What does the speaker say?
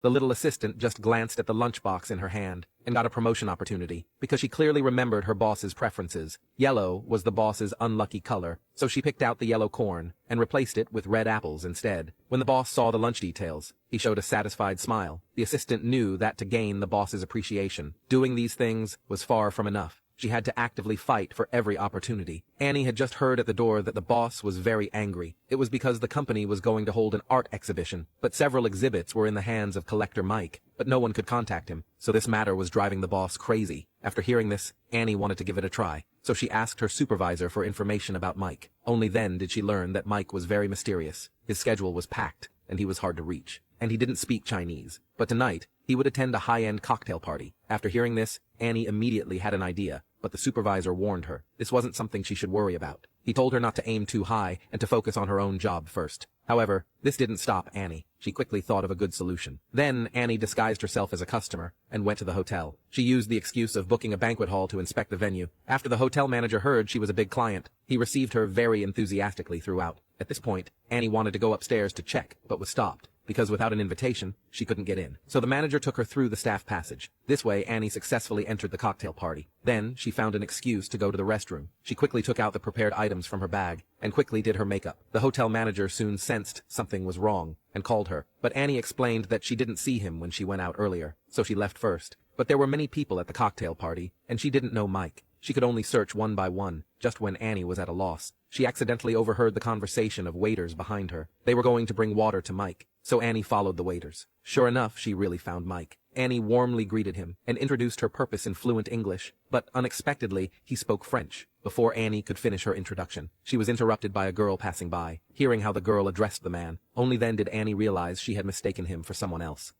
The little assistant just glanced at the lunchbox in her hand and got a promotion opportunity because she clearly remembered her boss's preferences. Yellow was the boss's unlucky color, so she picked out the yellow corn and replaced it with red apples instead. When the boss saw the lunch details, he showed a satisfied smile. The assistant knew that to gain the boss's appreciation, doing these things was far from enough. She had to actively fight for every opportunity. Annie had just heard at the door that the boss was very angry. It was because the company was going to hold an art exhibition, but several exhibits were in the hands of collector Mike, but no one could contact him, so this matter was driving the boss crazy. After hearing this, Annie wanted to give it a try, so she asked her supervisor for information about Mike. Only then did she learn that Mike was very mysterious. His schedule was packed, and he was hard to reach. And he didn't speak Chinese. But tonight, he would attend a high-end cocktail party. After hearing this, Annie immediately had an idea, but the supervisor warned her this wasn't something she should worry about. He told her not to aim too high and to focus on her own job first. However, this didn't stop Annie. She quickly thought of a good solution. Then Annie disguised herself as a customer and went to the hotel. She used the excuse of booking a banquet hall to inspect the venue. After the hotel manager heard she was a big client, he received her very enthusiastically throughout. At this point, Annie wanted to go upstairs to check, but was stopped, because without an invitation, she couldn't get in. So the manager took her through the staff passage. This way, Annie successfully entered the cocktail party. Then, she found an excuse to go to the restroom. She quickly took out the prepared items from her bag, and quickly did her makeup. The hotel manager soon sensed something was wrong, and called her. But Annie explained that she didn't see him when she went out earlier, so she left first. But there were many people at the cocktail party, and she didn't know Mike. She could only search one by one, just when Annie was at a loss. She accidentally overheard the conversation of waiters behind her. They were going to bring water to Mike, so Annie followed the waiters. Sure enough, she really found Mike. Annie warmly greeted him and introduced her purpose in fluent English, but unexpectedly, he spoke French. Before Annie could finish her introduction, she was interrupted by a girl passing by. Hearing how the girl addressed the man, only then did Annie realize she had mistaken him for someone else.